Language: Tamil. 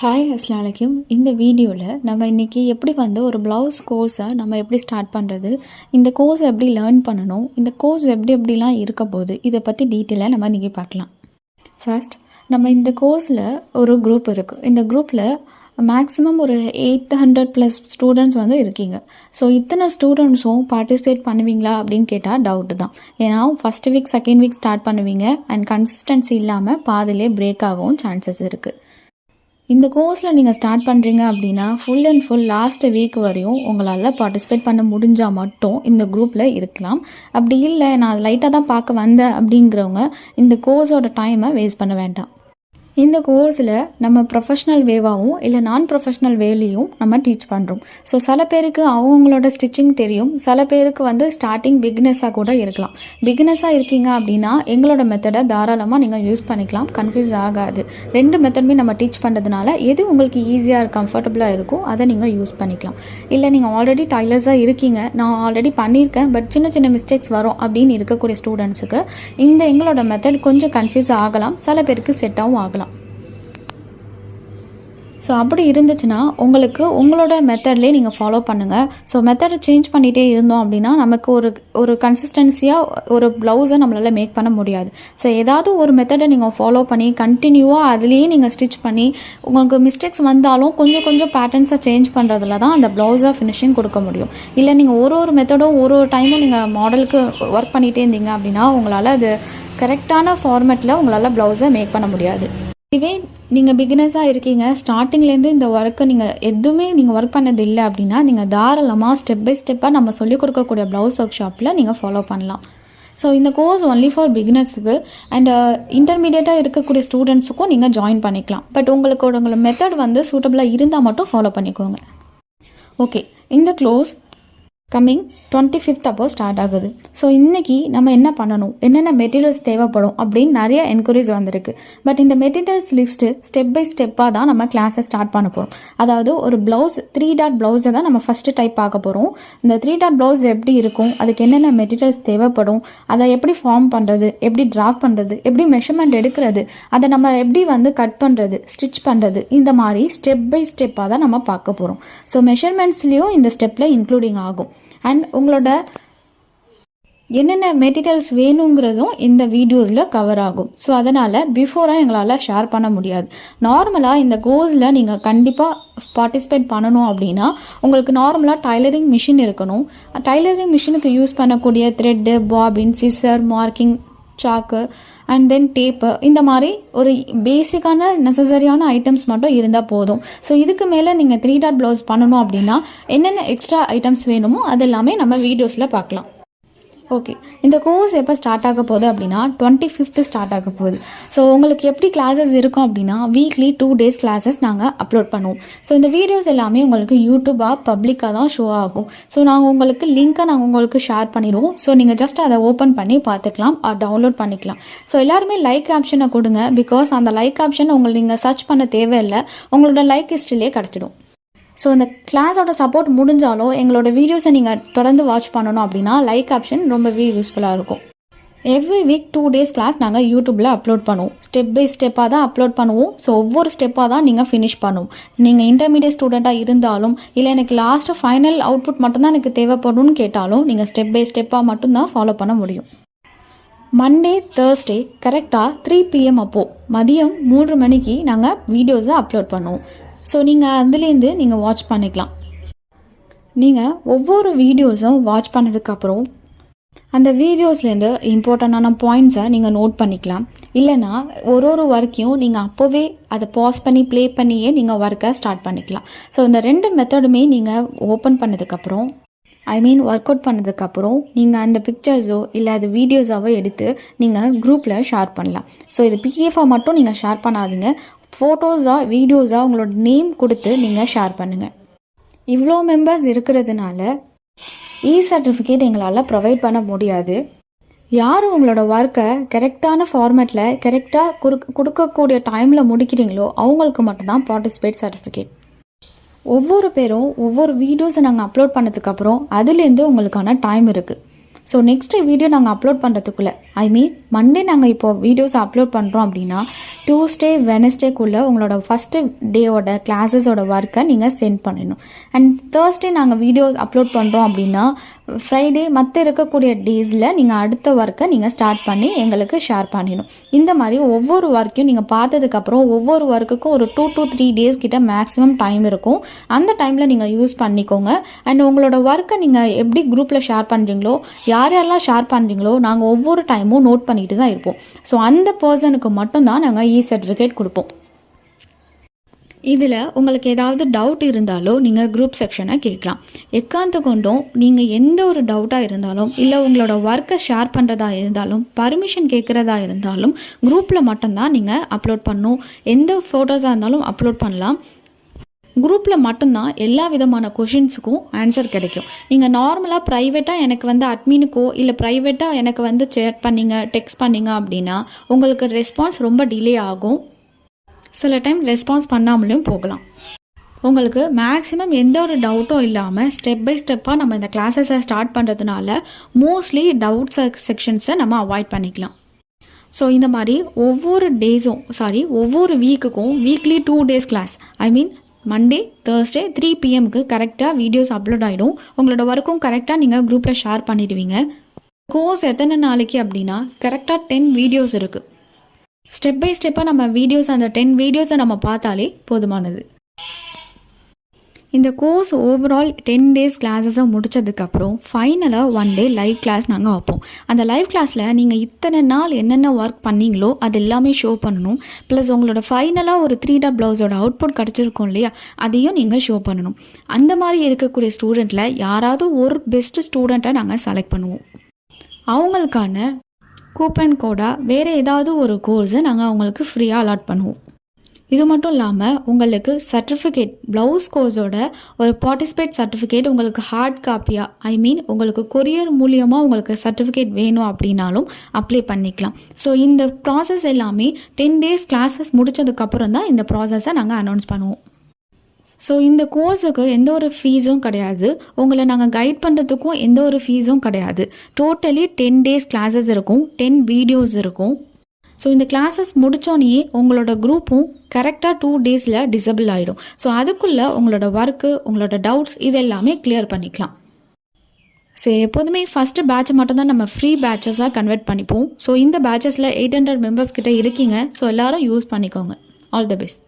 ஹாய் அஸ்ஸலாமு அலைக்கும். இந்த வீடியோவில் நம்ம இன்றைக்கி எப்படி ஒரு ப்ளவுஸ் கோர்ஸை நம்ம எப்படி ஸ்டார்ட் பண்ணுறது, இந்த கோர்ஸ் எப்படி லேர்ன் பண்ணணும், இந்த கோர்ஸ் எப்படிலாம் இருக்க போகுது, இதை பற்றி டீட்டெயிலாக நம்ம இன்றைக்கி பார்க்கலாம். ஃபர்ஸ்ட் நம்ம இந்த கோர்ஸில் ஒரு குரூப் இருக்குது. இந்த குரூப்பில் மேக்ஸிமம் ஒரு 800+ ஸ்டூடெண்ட்ஸ் இருக்கீங்க. ஸோ இத்தனை ஸ்டூடெண்ட்ஸும் பார்ட்டிசிபேட் பண்ணுவீங்களா அப்படின்னு கேட்டால் டவுட்டு தான். ஏன்னா first week second week start பண்ணுவீங்க அண்ட் கன்சிஸ்டன்சி இல்லாமல் பாதிலே பிரேக் ஆகவும் சான்சஸ் இருக்குது. இந்த கோர்ஸில் நீங்கள் ஸ்டார்ட் பண்ணுறீங்க அப்படின்னா full and full last week வரையும் உங்களால் பார்ட்டிசிபேட் பண்ண முடிஞ்சால் மட்டும் இந்த குரூப்பில் இருக்கலாம். அப்படி இல்லை நான் லைட்டாக தான் பார்க்க வந்தேன் அப்படிங்கிறவங்க இந்த கோர்ஸோட டைமை வேஸ்ட் பண்ண வேண்டாம். இந்த கோர்ஸில் நம்ம ப்ரொஃபஷ்னல் வேவாகவும் இல்லை நான் ப்ரொஃபஷ்னல் வேலையும் நம்ம டீச் பண்ணுறோம். ஸோ சில பேருக்கு அவங்களோட ஸ்டிச்சிங் தெரியும், சில பேருக்கு ஸ்டார்டிங் பிகினஸாக கூட இருக்கலாம். பிகினஸாக இருக்கீங்க அப்படின்னா எங்களோட மெத்தடை தாராளமாக நீங்கள் யூஸ் பண்ணிக்கலாம், கன்ஃபியூஸ் ஆகாது. ரெண்டு மெத்தடுமே நம்ம டீச் பண்ணுறதுனால எது உங்களுக்கு ஈஸியாக கம்ஃபர்டபுளாக இருக்கோ அதை நீங்கள் யூஸ் பண்ணிக்கலாம். இல்லை நீங்கள் ஆல்ரெடி டைலர்ஸாக இருக்கீங்க, நான் ஆல்ரெடி பண்ணியிருக்கேன் பட் சின்ன சின்ன மிஸ்டேக்ஸ் வரும் அப்படின்னு இருக்கக்கூடிய ஸ்டூடெண்ட்ஸுக்கு எங்களோட மெத்தட் கொஞ்சம் கன்ஃபியூஸ் ஆகலாம், சில பேருக்கு செட்டாகவும் ஆகலாம். ஸோ அப்படி இருந்துச்சுன்னா உங்களோட மெத்தட்லேயே நீங்கள் ஃபாலோ பண்ணுங்கள். ஸோ மெத்தடை சேஞ்ச் பண்ணிகிட்டே இருந்தோம் அப்படின்னா நமக்கு ஒரு கன்சிஸ்டன்சியாக ஒரு ப்ளவுஸை நம்மளால் மேக் பண்ண முடியாது. ஸோ ஏதாவது ஒரு மெத்தடை நீங்கள் ஃபாலோ பண்ணி கண்டினியூவாக அதுலேயே நீங்கள் ஸ்டிச் பண்ணி உங்களுக்கு மிஸ்டேக்ஸ் வந்தாலும் கொஞ்சம் பேட்டர்ன்ஸை சேஞ்ச் பண்ணுறதுல தான் அந்த ப்ளவுஸை ஃபினிஷிங் கொடுக்க முடியும். இல்லை நீங்கள் ஒரு மெத்தடும் ஒரு டைமும் நீங்கள் மாடலுக்கு ஒர்க் பண்ணிகிட்டே இருந்தீங்க அப்படின்னா உங்களால் அது கரெக்டான ஃபார்மேட்டில் உங்களால் ப்ளவுஸை மேக் பண்ண முடியாது. இதுவே நீங்கள் பிகினர்ஸாக இருக்கீங்க, ஸ்டார்டிங்லேருந்து இந்த ஒர்க்கை நீங்கள் ஒர்க் பண்ணது இல்லை அப்படின்னா நீங்கள் தாராளமாக ஸ்டெப் பை ஸ்டெப்பாக நம்ம சொல்லிக் கொடுக்கக்கூடிய ப்ளவுஸ் ஒர்க் ஷாப்பில் நீங்கள் ஃபாலோ பண்ணலாம். ஸோ இந்த கோர்ஸ் ஒன்லி ஃபார் பிகினர்ஸுக்கு அண்ட் இன்டர்மீடியட்டாக இருக்கக்கூடிய ஸ்டூடெண்ட்ஸுக்கும் நீங்கள் ஜாயின் பண்ணிக்கலாம். பட் உங்களோட மெத்தட் சூட்டபுளாக இருந்தால் மட்டும் ஃபாலோ பண்ணிக்கோங்க. ஓகே, இந்த கோர்ஸ் கம்மிங் 25th அப்போ ஸ்டார்ட் ஆகுது. ஸோ இன்றைக்கி நம்ம என்ன பண்ணணும், என்னென்ன மெட்டீரியல்ஸ் தேவைப்படும் அப்படின்னு நிறைய என்கொயரிஸ் வந்திருக்கு. பட் இந்த மெட்டீரியல்ஸ் லிஸ்ட்டு ஸ்டெப் பை ஸ்டெப்பாக தான் நம்ம கிளாஸை ஸ்டார்ட் பண்ண போகிறோம். அதாவது ஒரு ப்ளவுஸ் 3 டாட் ப்ளவுஸை தான் நம்ம ஃபஸ்ட்டு டைப் பார்க்க போகிறோம். இந்த 3 டாட் ப்ளவுஸ் எப்படி இருக்கும், அதுக்கு என்னென்ன மெட்டீரியல்ஸ் தேவைப்படும், அதை எப்படி ஃபார்ம் பண்ணுறது, எப்படி ட்ராஃப்ட் பண்ணுறது, எப்படி மெஷர்மெண்ட் எடுக்கிறது, அதை நம்ம எப்படி கட் பண்ணுறது, ஸ்டிச் பண்ணுறது, இந்த மாதிரி ஸ்டெப் பை ஸ்டெப்பாக தான் நம்ம பார்க்க போகிறோம். ஸோ மெஷர்மெண்ட்ஸ்லேயும் இந்த ஸ்டெப்பில் இன்க்ளூடிங் ஆகும். அண்ட் உங்களோட என்னென்ன மெட்டீரியல்ஸ் வேணுங்கிறதும் இந்த வீடியோஸில் கவர் ஆகும். ஸோ அதனால் பிஃபோராக எங்களால் ஷேர் பண்ண முடியாது. நார்மலாக இந்த கோர்ஸில் நீங்கள் கண்டிப்பாக பார்ட்டிசிபேட் பண்ணணும் அப்படின்னா உங்களுக்கு நார்மலாக டைலரிங் மிஷின் இருக்கணும். டைலரிங் மிஷினுக்கு யூஸ் பண்ணக்கூடிய த்ரெட்டு, பாபின், சிசர், மார்க்கிங், சாக்கு அண்ட் தென் டேப்பு, இந்த மாதிரி ஒரு பேசிக்கான நெசசரியான ஐட்டம்ஸ் மட்டும் இருந்தால் போதும். ஸோ இதுக்கு மேலே நீங்கள் 3 டாட் ப்ளவுஸ் பண்ணணும் அப்படின்னா என்னென்ன எக்ஸ்ட்ரா ஐட்டம்ஸ் வேணுமோ அது எல்லாமே நம்ம வீடியோஸில் பார்க்கலாம். ஓகே, இந்த கோர்ஸ் எப்போ ஸ்டார்ட் ஆக போகுது அப்படின்னா 25th ஸ்டார்ட் ஆக போகுது. ஸோ உங்களுக்கு எப்படி கிளாஸஸ் இருக்கும் அப்படின்னா வீக்லி 2 days கிளாஸஸ் நாங்கள் அப்லோட் பண்ணுவோம். ஸோ இந்த வீடியோஸ் எல்லாமே உங்களுக்கு யூடியூபாக பப்ளிக்காக தான் ஷோ ஆகும். ஸோ நாங்கள் உங்களுக்கு லிங்க்கை உங்களுக்கு ஷேர் பண்ணிடுவோம். ஸோ நீங்கள் ஜஸ்ட் அதை ஓப்பன் பண்ணி பார்த்துக்கலாம், டவுன்லோட் பண்ணிக்கலாம். ஸோ எல்லாருமே லைக் ஆப்ஷனை கொடுங்க. பிகாஸ் அந்த லைக் ஆப்ஷன் நீங்கள் சர்ச் பண்ண தேவையில்லை, உங்களோட லைக் ஹிஸ்ட்ரியிலே கிடச்சிடும். ஸோ இந்த கிளாஸோட சப்போர்ட் முடிஞ்சாலும் எங்களோட வீடியோஸை நீங்கள் தொடர்ந்து வாட்ச் பண்ணணும் அப்படின்னா லைக் ஆப்ஷன் ரொம்பவே யூஸ்ஃபுல்லாக இருக்கும். எவ்ரி வீக் 2 days கிளாஸ் நாங்கள் யூடியூப்பில் அப்லோட் பண்ணுவோம். ஸ்டெப் பை ஸ்டெப்பாக தான் அப்லோட் பண்ணுவோம். ஸோ ஒவ்வொரு ஸ்டெப்பாக தான் நீங்கள் ஃபினிஷ் பண்ணுவோம். நீங்கள் இன்டர்மீடியட் ஸ்டூடெண்ட்டாக இருந்தாலும் இல்லை எனக்கு லாஸ்ட்டு ஃபைனல் அவுட்புட் மட்டும்தான் எனக்கு தேவைப்படும்னு கேட்டாலும் நீங்கள் ஸ்டெப் பை ஸ்டெப்பாக மட்டும்தான் ஃபாலோ பண்ண முடியும். மண்டே, தேர்ஸ்டே கரெக்டாக 3 PM அப்போது மதியம் 3 மணிக்கு நாங்கள் வீடியோஸை அப்லோட் பண்ணுவோம். ஸோ நீங்கள் அதுலேருந்து நீங்கள் வாட்ச் பண்ணிக்கலாம். நீங்கள் ஒவ்வொரு வீடியோஸும் வாட்ச் பண்ணதுக்கப்புறம் அந்த வீடியோஸ்லேருந்து இம்பார்ட்டண்டான பாயிண்ட்ஸை நீங்கள் நோட் பண்ணிக்கலாம். இல்லைனா ஒரு ஒர்க்கையும் நீங்கள் அப்போவே அதை பாஸ் பண்ணி ப்ளே பண்ணியே நீங்கள் ஒர்க்கை ஸ்டார்ட் பண்ணிக்கலாம். ஸோ இந்த 2 மெத்தடுமே நீங்கள் ஓப்பன் பண்ணதுக்கப்புறம் ஒர்க் அவுட் பண்ணதுக்கப்புறம் நீங்கள் அந்த பிக்சர்ஸோ இல்லை அது வீடியோஸாவோ எடுத்து நீங்கள் குரூப்பில் ஷேர் பண்ணலாம். ஸோ இது பிடிஎஃபாக மட்டும் நீங்கள் ஷேர் பண்ணாதீங்க, ஃபோட்டோஸாக வீடியோஸாக உங்களோட நேம் கொடுத்து நீங்கள் ஷேர் பண்ணுங்கள். இவ்வளோ மெம்பர்ஸ் இருக்கிறதுனால சர்டிஃபிகேட் எங்களால் ப்ரொவைட் பண்ண முடியாது. யார் உங்களோட ஒர்க்கை கரெக்டான ஃபார்மேட்டில் கரெக்டாக கொடுக்கக்கூடிய டைமில் முடிக்கிறீங்களோ அவங்களுக்கு மட்டும்தான் பார்ட்டிசிபேட் சர்டிஃபிகேட். ஒவ்வொரு பேரும் ஒவ்வொரு வீடியோஸை நாங்கள் அப்லோட் பண்ணதுக்கப்புறம் அதுலேருந்து உங்களுக்கான டைம் இருக்குது. ஸோ நெக்ஸ்ட்டு வீடியோ நாங்கள் அப்லோட் பண்ணுறதுக்குள்ளே மண்டே நாங்கள் இப்போது வீடியோஸ் அப்லோட் பண்ணுறோம் அப்படின்னா டியூஸ்டே வெனஸ்டேக்குள்ளே உங்களோட ஃபஸ்ட்டு டேவோட கிளாஸஸோட ஒர்க்கை நீங்கள் சென்ட் பண்ணிடணும். அண்ட் தேர்ஸ்டே நாங்கள் வீடியோஸ் அப்லோட் பண்ணுறோம் அப்படின்னா ஃப்ரைடே மற்ற இருக்கக்கூடிய டேஸில் நீங்கள் அடுத்த ஒர்க்கை நீங்கள் ஸ்டார்ட் பண்ணி எங்களுக்கு ஷேர் பண்ணிடணும். இந்த மாதிரி ஒவ்வொரு ஒர்க்கையும் நீங்கள் பார்த்ததுக்கப்புறம் ஒவ்வொரு ஒர்க்குக்கும் ஒரு 2 to 3 டேஸ் கிட்ட மேக்ஸிமம் டைம் இருக்கும். அந்த டைமில் நீங்கள் யூஸ் பண்ணிக்கோங்க. அண்ட் உங்களோட ஒர்க்கை நீங்கள் எப்படி குரூப்பில் ஷேர் பண்ணுறீங்களோ, யாரெல்லாம் ஷேர் பண்ணுறீங்களோ நாங்கள் ஒவ்வொரு டைமும் நோட் பண்ணிட்டு தான் இருப்போம். ஸோ அந்த பர்சனுக்கு மட்டும்தான் நாங்கள் சர்டிஃபிகேட் கொடுப்போம். இதில் உங்களுக்கு ஏதாவது டவுட் இருந்தாலோ நீங்கள் குரூப் செக்ஷனை கேட்கலாம். எக்காந்து கொண்டும் நீங்கள் எந்த ஒரு டவுட்டாக இருந்தாலும் இல்லை உங்களோட ஒர்க்கை ஷேர் பண்ணுறதா இருந்தாலும் பர்மிஷன் கேட்குறதா இருந்தாலும் குரூப்பில் மட்டும்தான் நீங்கள் அப்லோட் பண்ணணும். எந்த ஃபோட்டோஸாக இருந்தாலும் அப்லோட் பண்ணலாம். குரூப்பில் மட்டும்தான் எல்லா விதமான கொஷின்ஸுக்கும் ஆன்சர் கிடைக்கும். நீங்கள் நார்மலாக ப்ரைவேட்டாக எனக்கு அட்மினுக்கோ இல்லை ப்ரைவேட்டாக எனக்கு சேட் பண்ணிங்க டெக்ஸ்ட் பண்ணிங்க அப்படின்னா உங்களுக்கு ரெஸ்பான்ஸ் ரொம்ப டிலே ஆகும். சில டைம் ரெஸ்பான்ஸ் பண்ணாமலேயும் போகலாம். உங்களுக்கு மேக்ஸிமம் எந்த ஒரு டவுட்டும் இல்லாமல் ஸ்டெப் பை ஸ்டெப்பாக நம்ம இந்த கிளாஸஸை ஸ்டார்ட் பண்ணுறதுனால மோஸ்ட்லி டவுட் செக்ஷன்ஸை நம்ம அவாய்ட் பண்ணிக்கலாம். ஸோ இந்த மாதிரி ஒவ்வொரு வீக்குக்கும் weekly 2 days class Monday Thursday 3 PM கரெக்டாக வீடியோஸ் அப்லோட் ஆகிடும். உங்களோட ஒர்க்கும் கரெக்டாக நீங்கள் குரூப்பில் ஷேர் பண்ணிடுவீங்க. கோர்ஸ் எத்தனை நாளைக்கு அப்படின்னா கரெக்டாக 10 வீடியோஸ் இருக்குது. ஸ்டெப் பை ஸ்டெப்பாக நம்ம வீடியோஸ் அந்த 10 வீடியோஸை நம்ம பார்த்தாலே போதுமானது. இந்த கோர்ஸ் ஓவரால் 10 டேஸ் கிளாஸஸை முடித்ததுக்கப்புறம் ஃபைனலாக 1 டே லைவ் கிளாஸ் நாங்கள் வைப்போம். அந்த லைவ் கிளாஸில் நீங்கள் இத்தனை நாள் என்னென்ன ஒர்க் பண்ணீங்களோ அது எல்லாமே ஷோ பண்ணணும். ப்ளஸ் உங்களோட ஃபைனலாக ஒரு 3 டாட் ப்ளவுஸோட அவுட்புட் கிடச்சிருக்கோம் இல்லையா, அதையும் நீங்கள் ஷோ பண்ணணும். அந்த மாதிரி இருக்கக்கூடிய ஸ்டூடெண்ட்டில் யாராவது ஒரு பெஸ்ட் ஸ்டூடெண்ட்டை நாங்கள் செலக்ட் பண்ணுவோம். அவங்களுக்கான கூப்பன் கோடாக வேறு ஏதாவது ஒரு கோர்ஸை நாங்கள் அவங்களுக்கு ஃப்ரீயாக அலாட் பண்ணுவோம். இது மட்டும் இல்லாமல் உங்களுக்கு சர்டிஃபிகேட் ப்ளவுஸ் கோர்ஸோட ஒரு பார்ட்டிசிபேட் சர்டிஃபிகேட் உங்களுக்கு ஹார்ட் காப்பியாக உங்களுக்கு கொரியர் மூலியமாக உங்களுக்கு சர்டிஃபிகேட் வேணும் அப்படின்னாலும் அப்ளை பண்ணிக்கலாம். ஸோ இந்த ப்ராசஸ் எல்லாமே 10 டேஸ் கிளாஸஸ் முடித்ததுக்கப்புறம் தான் இந்த ப்ராசஸை நாங்கள் அனௌன்ஸ் பண்ணுவோம். ஸோ இந்த கோர்ஸுக்கு எந்த ஒரு ஃபீஸும் கிடையாது. உங்களை நாங்கள் கைட் பண்ணுறதுக்கும் எந்த ஒரு ஃபீஸும் கிடையாது. டோட்டலி 10 டேஸ் கிளாஸஸ் இருக்கும், 10 வீடியோஸ் இருக்கும். ஸோ இந்த கிளாஸஸ் முடித்தோன்னே உங்களோட குரூப்பும் கரெக்டாக 2 டேஸில் டிசபிள் ஆகிடும். ஸோ அதுக்குள்ளே உங்களோட ஒர்க்கு உங்களோட டவுட்ஸ் இது எல்லாமே கிளியர் பண்ணிக்கலாம். ஸோ எப்போதுமே ஃபஸ்ட்டு பேட்ச் மட்டும்தான் நம்ம ஃப்ரீ பேட்சஸாக கன்வெர்ட் பண்ணிப்போம். ஸோ இந்த பேட்சஸில் 800 மெம்பர்ஸ் கிட்ட இருக்கீங்க. ஸோ எல்லோரும் யூஸ் பண்ணிக்கோங்க. All the best.